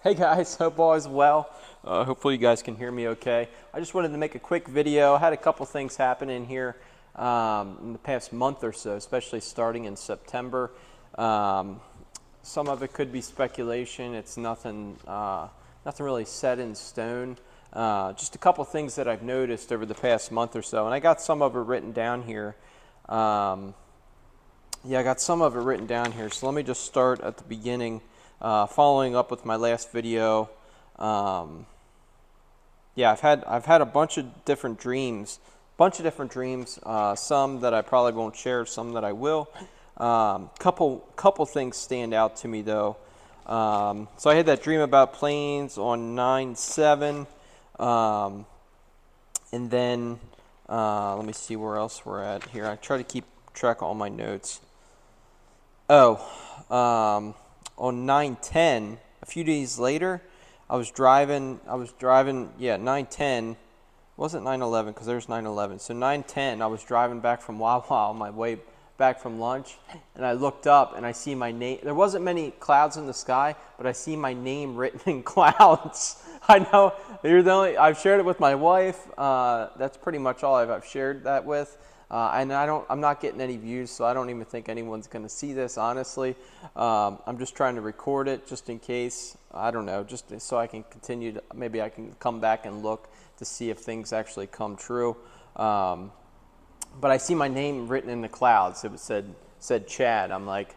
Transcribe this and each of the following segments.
Hey guys, hope all is well. Hopefully you guys can hear me okay. I just wanted to make a quick video. I had a couple things happen in here in the past month or so, especially starting in September. Some of it could be speculation. It's nothing really set in stone. Just a couple things that I've noticed over the past month or so, and I got some of it written down here. I got some of it written down here, so let me just start at the beginning. Following up with my last video, I've had a bunch of different dreams, some that I probably won't share, some that I will. Couple things stand out to me though. So I had that dream about planes on 9/7, and then let me see where else we're at here. I try to keep track of all my notes. On 9/10, a few days later, I was driving, 9/10, wasn't 9/11 because there's 9/11. So 9/10, I was driving back from Wawa on my way back from lunch, and I looked up and I see my name. There wasn't many clouds in the sky, but I see my name written in clouds. I know you're the only, I've shared it with my wife. That's pretty much all I've shared that with. And I'm not getting any views, so I don't even think anyone's going to see this, honestly. I'm just trying to record it just in case, I don't know, just so I can continue to, maybe I can come back and look to see if things actually come true. But I see my name written in the clouds. It said Chad. I'm like,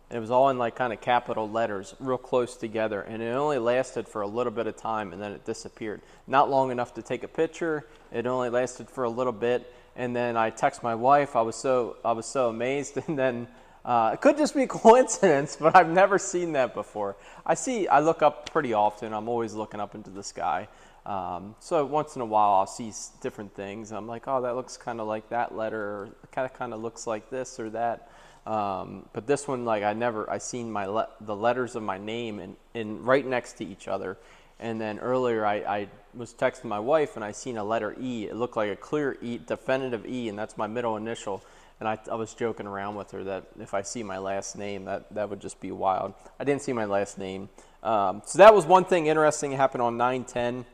and it was all in like kind of capital letters, real close together. And it only lasted for a little bit of time, and then it disappeared. Not long enough to take a picture. It only lasted for a little bit. And then I text my wife. I was so amazed. And then it could just be coincidence, but I've never seen that before. I look up pretty often. I'm always looking up into the sky. So once in a while I'll see different things. I'm like, oh, that looks kind of like that letter, or kind of looks like this or that. But this one, like I seen the letters of my name in right next to each other. And then earlier I was texting my wife and I seen a letter E. It looked like a clear E, definitive E, and that's my middle initial. And I was joking around with her that if I see my last name, that would just be wild. I didn't see my last name. So that was one thing interesting that happened on 9/10.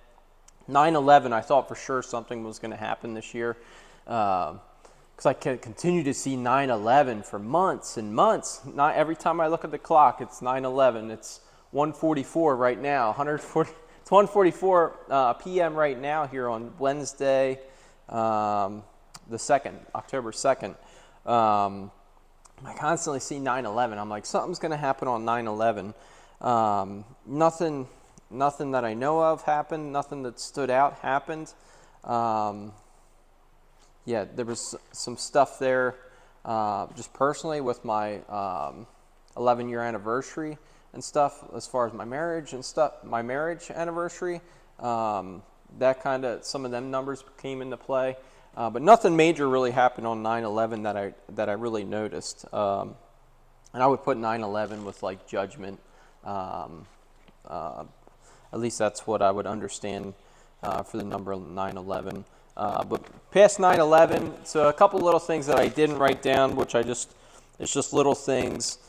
9/11, I thought for sure something was going to happen this year. Because I can continue to see 9/11 for months and months. Not every time I look at the clock, it's 9/11. It's 1:44 right now. It's 1:44 p.m. right now here on Wednesday, the 2nd, October 2nd. I constantly see 9/11. I'm like, something's going to happen on 9/11. Nothing that I know of happened. Nothing that stood out happened. There was some stuff there, just personally with my 11-year anniversary and stuff, as far as my marriage and stuff, my marriage anniversary. That kind of, some of them numbers came into play, but nothing major really happened on 9/11 that I really noticed. And I would put 9/11 with like judgment. At least that's what I would understand for the number 9/11. But past 9/11, so a couple little things that I didn't write down, it's just little things.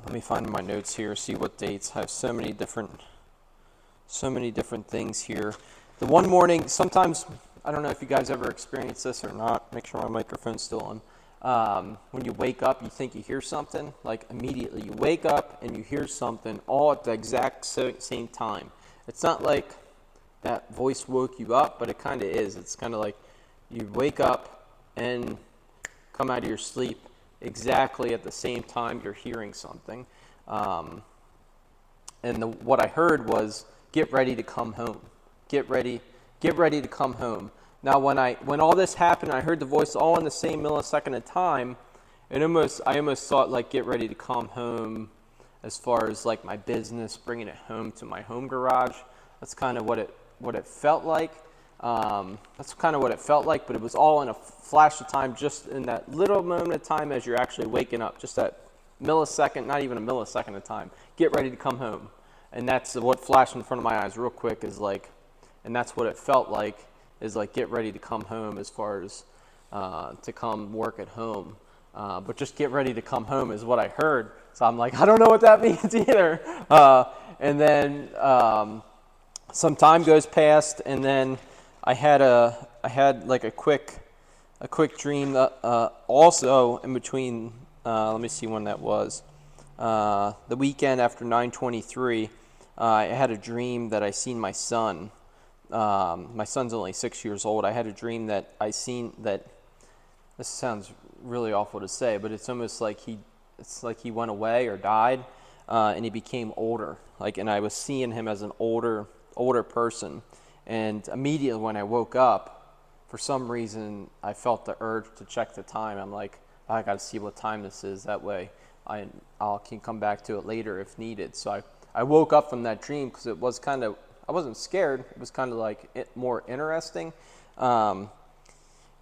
Let me find my notes here, see what dates. I have so many different things here. The one morning, sometimes, I don't know if you guys ever experienced this or not. Make sure my microphone's still on. When you wake up, you think you hear something, like immediately. You wake up and you hear something all at the exact same time. It's not like that voice woke you up, but it kind of is. It's kind of like you wake up and come out of your sleep exactly at the same time you're hearing something. What I heard was, get ready to come home. Get ready to come home. Now, when all this happened, I heard the voice all in the same millisecond of time, and I almost thought, like, get ready to come home as far as like my business, bringing it home to my home garage. That's kind of what it felt like. But it was all in a flash of time, just in that little moment of time as you're actually waking up, just that millisecond, not even a millisecond of time. Get ready to come home. And that's what flashed in front of my eyes real quick, is like, and that's what it felt like, is like, get ready to come home, as far as to come work at home. But just get ready to come home is what I heard. So I'm like, I don't know what that means either. And then some time goes past, and then I had like a quick dream also in between. Let me see when that was. The weekend after 9/23, I had a dream that I seen my son. My son's only 6 years old. I had a dream that I seen that. This sounds really awful to say, but it's almost like he went away or died, and he became older. And I was seeing him as an older person, and immediately when I woke up, for some reason I felt the urge to check the time. I'm like, I got to see what time this is. That way, I can come back to it later if needed. So I woke up from that dream because it was kind of, I wasn't scared. It was kind of like more interesting. And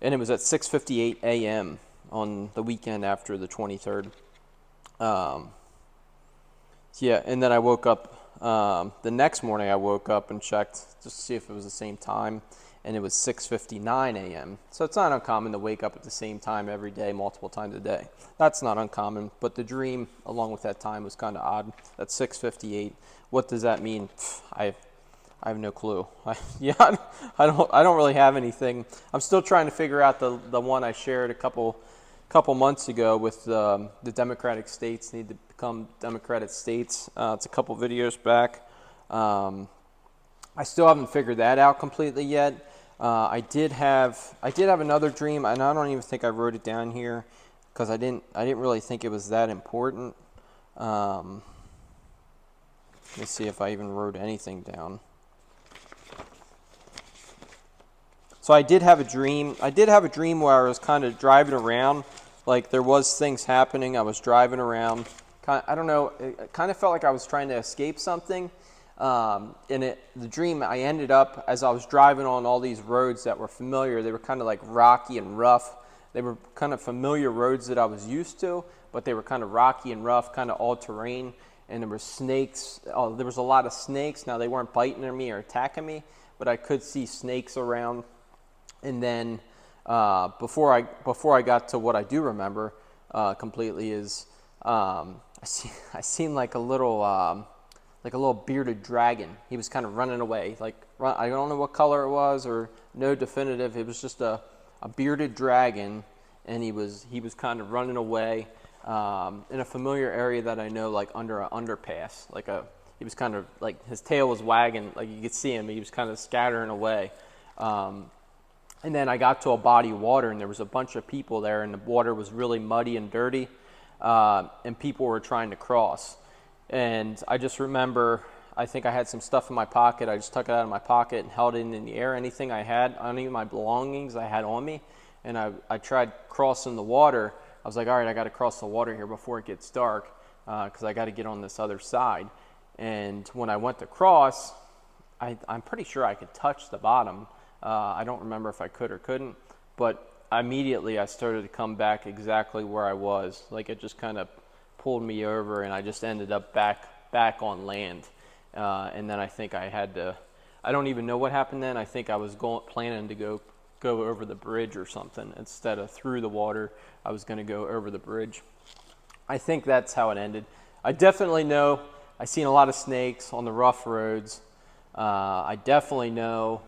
it was at 6:58 a.m. on the weekend after the 23rd. Yeah, and then I woke up, the next morning I woke up and checked just to see if it was the same time, and it was 6:59 a.m. So it's not uncommon to wake up at the same time every day, multiple times a day. That's not uncommon, but the dream along with that time was kind of odd. That's 6:58. What does that mean? I have no clue. I don't really have anything. I'm still trying to figure out the one I shared a couple months ago with the Democratic states need to become Democratic states. It's a couple videos back. I still haven't figured that out completely yet. I did have another dream, and I don't even think I wrote it down here because I didn't really think it was that important. Let me see if I even wrote anything down. So I did have a dream. Where I was kind of driving around, like there was things happening. I was driving around. I don't know. It kind of felt like I was trying to escape something. The dream, I ended up, as I was driving on all these roads that were familiar, they were kind of like rocky and rough. They were kind of familiar roads that I was used to, but they were kind of rocky and rough, kind of all terrain. And there were snakes. Oh, there was a lot of snakes. Now they weren't biting at me or attacking me, but I could see snakes around. And then before I got to what I do remember completely is I seen like a little bearded dragon. He was kind of running away. I don't know what color it was or no definitive. It was just a bearded dragon, and he was kind of running away in a familiar area that I know, like under an underpass. He was kind of like his tail was wagging, like you could see him. He was kind of scattering away. And then I got to a body of water, and there was a bunch of people there, and the water was really muddy and dirty, and people were trying to cross. And I just remember, I think I had some stuff in my pocket. I just took it out of my pocket and held it in the air. Anything I had, any of my belongings I had on me, and I tried crossing the water. I was like, all right, I got to cross the water here before it gets dark, because I got to get on this other side. And when I went to cross, I'm pretty sure I could touch the bottom. I don't remember if I could or couldn't, but immediately I started to come back exactly where I was. Like it just kind of pulled me over, and I just ended up back on land. And then I think I had to, I don't even know what happened then. I think I was planning to go over the bridge or something. Instead of through the water, I was going to go over the bridge. I think that's how it ended. I definitely know I seen a lot of snakes on the rough roads. I definitely know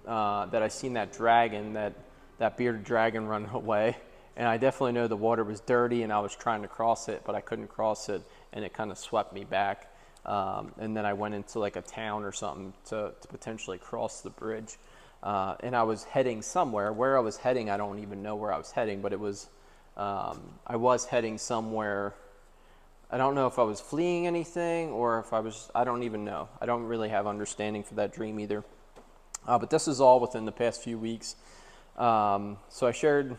that I seen that dragon, that bearded dragon run away. And I definitely know the water was dirty, and I was trying to cross it, but I couldn't cross it, and it kind of swept me back. And then I went into like a town or something to potentially cross the bridge. And I was heading somewhere. Where I was heading, I don't even know where I was heading, but it was, I was heading somewhere. I don't know if I was fleeing anything or if I don't even know. I don't really have understanding for that dream either. But this is all within the past few weeks. So I shared,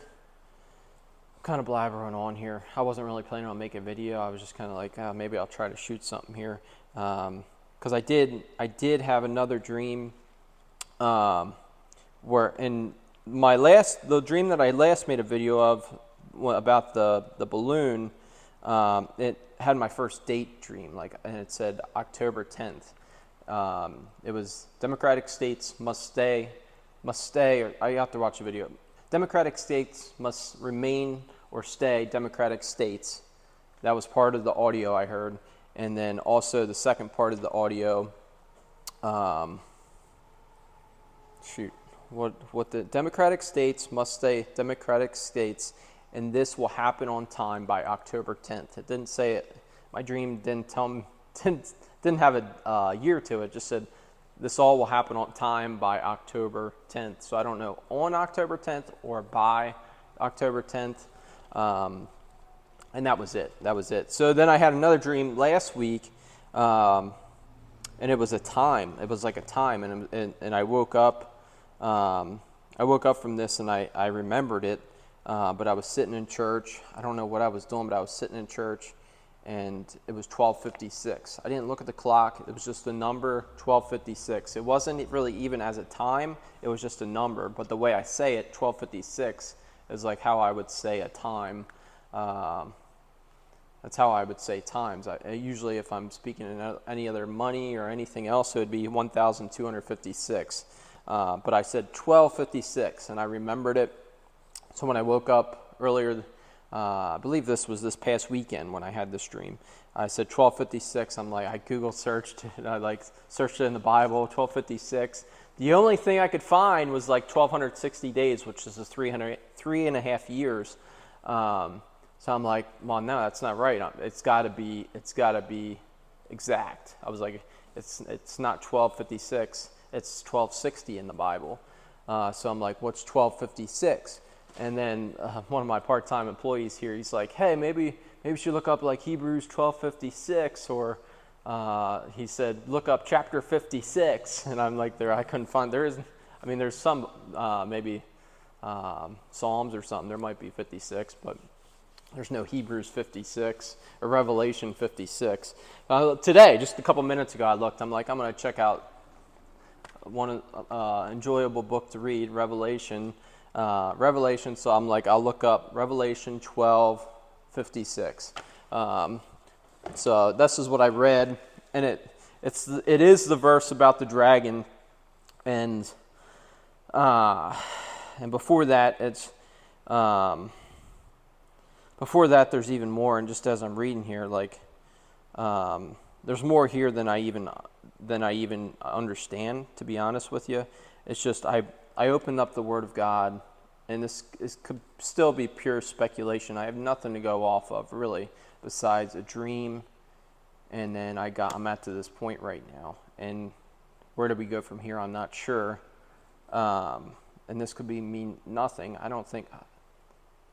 kind of blabbering on here. I wasn't really planning on making a video. I was just kind of like, maybe I'll try to shoot something here. Because I did have another dream where in the dream that I last made a video of about the balloon, it had my first date dream, and it said October 10th. It was Democratic states must stay, or I have to watch the video. Democratic states must remain or stay Democratic states That was part of the audio I heard. And then also the second part of the audio, what the Democratic states must stay Democratic states, and this will happen on time by October 10th. It didn't say it. My dream didn't tell me, didn't have a year to it. It just said this all will happen on time by October 10th. So I don't know on October 10th or by October 10th. And that was it. That was it. So then I had another dream last week, and it was a time. It was like a time, and I woke up. I woke up from this, and I remembered it. But I was sitting in church. I don't know what I was doing, but I was sitting in church, and it was 12:56. I didn't look at the clock. It was just the number 12:56. It wasn't really even as a time. It was just a number. But the way I say it, 12:56, is like how I would say a time. That's how I would say times. Usually if I'm speaking in any other money or anything else, it would be 1,256. But I said 12:56, and I remembered it. So when I woke up earlier, I believe this was this past weekend when I had this dream, I said 12:56. I'm like, I Google searched it. I searched it in the Bible, 12:56. The only thing I could find was 1,260 days, which is 3.5 years. So I'm like, well, no, that's not right. It's got to be exact. I was like, it's not 12:56. It's 12:60 in the Bible. So I'm like, what's 12:56? And then one of my part-time employees here, he's like, hey, maybe you should look up Hebrews 12:56, or he said, look up chapter 56. And I'm like, I couldn't find. There's some maybe Psalms or something. There might be 56, but there's no Hebrews 56 or Revelation 56. Today, just a couple minutes ago, I looked. I'm like, I'm going to check out one enjoyable book to read, Revelation. So I'm like, I'll look up Revelation 12:56. So this is what I read, and it is the verse about the dragon, and before that it's. Before that, there's even more, and just as I'm reading here, there's more here than I even understand. To be honest with you, it's just I opened up the Word of God, and this could still be pure speculation. I have nothing to go off of really, besides a dream, and then I'm at to this point right now, and where do we go from here? I'm not sure, and this could mean nothing. I don't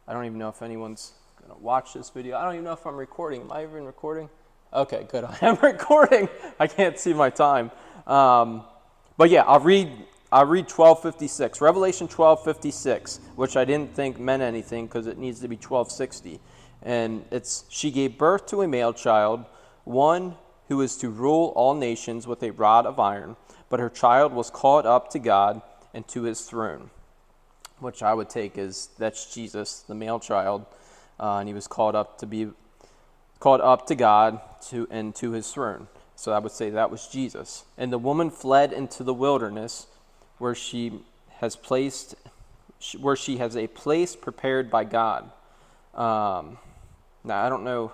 even know if anyone's gonna watch this video. I don't even know if I'm recording. Am I even recording? Okay, good. I am recording. I can't see my time. But yeah, I'll read 12:56. Revelation 12:56, which I didn't think meant anything because it needs to be 12:60. And she gave birth to a male child, one who is to rule all nations with a rod of iron. But her child was caught up to God and to his throne, which I would take as that's Jesus, the male child. And he was called up to God and to his throne. So I would say that was Jesus. And the woman fled into the wilderness, where she has a place prepared by God. Now I don't know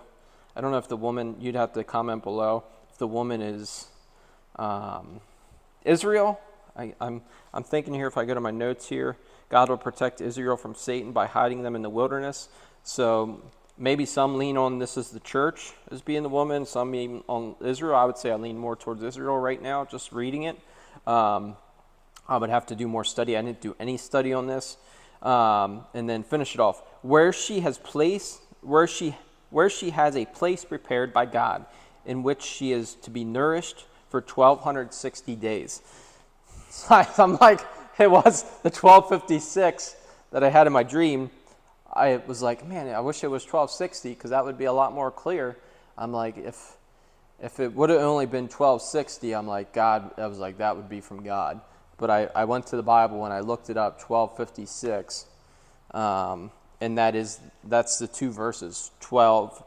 if the woman. You'd have to comment below if the woman is Israel. I'm thinking here, if I go to my notes here, God will protect Israel from Satan by hiding them in the wilderness. So maybe some lean on this as the church as being the woman, some lean on Israel. I would say I lean more towards Israel right now, just reading it. I would have to do more study. I didn't do any study on this. And then finish it off. Where she has a place prepared by God, in which she is to be nourished for 1,260 days. I'm like, it was the 12:56 that I had in my dream. I was like, man, I wish it was 12:60 because that would be a lot more clear. I'm like, if it would have only been 12:60, I'm like, God, I was like, that would be from God. But I went to the Bible and I looked it up, 12:56, and that's the two verses,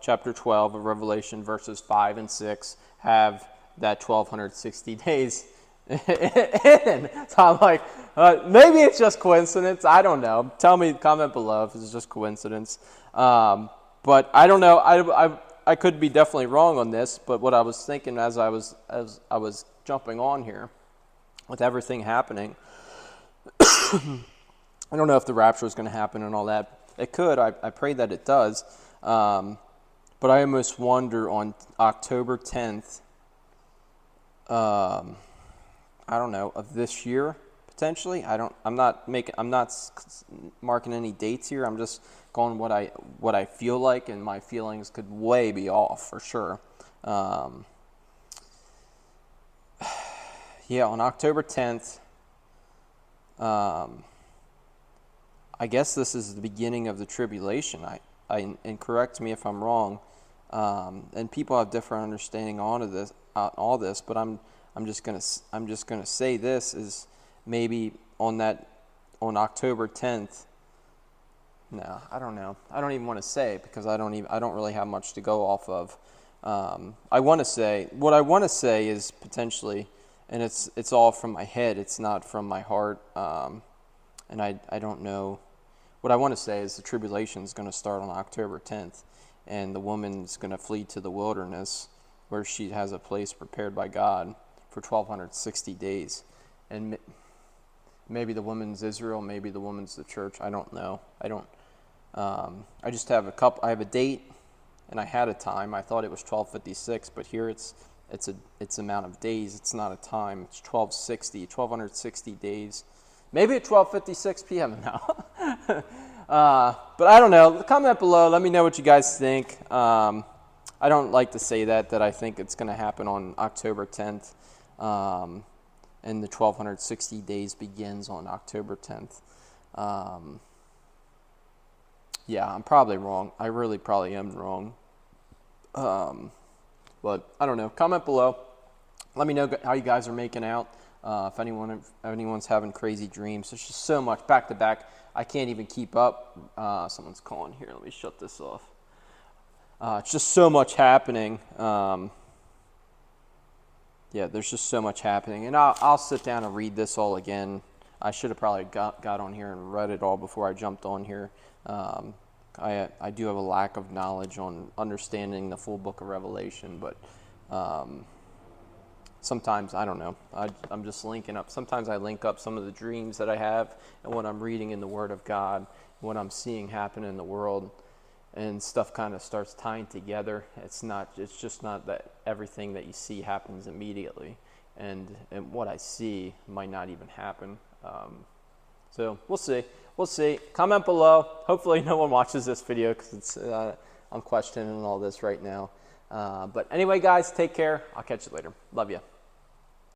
chapter 12 of Revelation, verses 5 and 6 have that 1,260 days in. So I'm like, maybe it's just coincidence. I don't know. Tell me, comment below if it's just coincidence. But I don't know. I could be definitely wrong on this, but what I was thinking as I was jumping on here, with everything happening, I don't know if the rapture is going to happen and all that. It could. I pray that it does. But I almost wonder on October 10th, I don't know, of this year potentially. I'm not marking any dates here. I'm just going what I feel like, and my feelings could way be off for sure. Yeah, on October 10th, I guess this is the beginning of the tribulation. And correct me if I'm wrong. And people have different understanding on all this, but I'm just gonna say this is maybe on October 10th. No, I don't know. I don't even want to say it because I don't really have much to go off of. I want to say what I want to say is potentially, and it's all from my head. It's not from my heart. And I don't know. What I want to say is the tribulation is going to start on October 10th, and the woman's going to flee to the wilderness where she has a place prepared by God for 1,260 days. And maybe the woman's Israel, maybe the woman's the church. I don't know. I just have I have a date, and I had a time. I thought it was 1256, but here it's amount of days. It's not a time. It's 1,260 days. Maybe at 12:56 p.m. now. But I don't know. Comment below. Let me know what you guys think. I don't like to say that I think it's going to happen on October 10th. And the 1,260 days begins on October 10th. Yeah, I'm probably wrong. I really probably am wrong. But I don't know. Comment below. Let me know how you guys are making out. If anyone's having crazy dreams, there's just so much back to back. I can't even keep up. Someone's calling here. Let me shut this off. It's just so much happening. Yeah, there's just so much happening, and I'll sit down and read this all again. I should have probably got on here and read it all before I jumped on here. I do have a lack of knowledge on understanding the full book of Revelation, but sometimes, I don't know, I'm just linking up. Sometimes I link up some of the dreams that I have and what I'm reading in the Word of God, what I'm seeing happen in the world, and stuff kind of starts tying together. It's just not that everything that you see happens immediately, and what I see might not even happen. So we'll see. Comment below. Hopefully no one watches this video because I'm questioning all this right now. But anyway, guys, take care. I'll catch you later. Love you.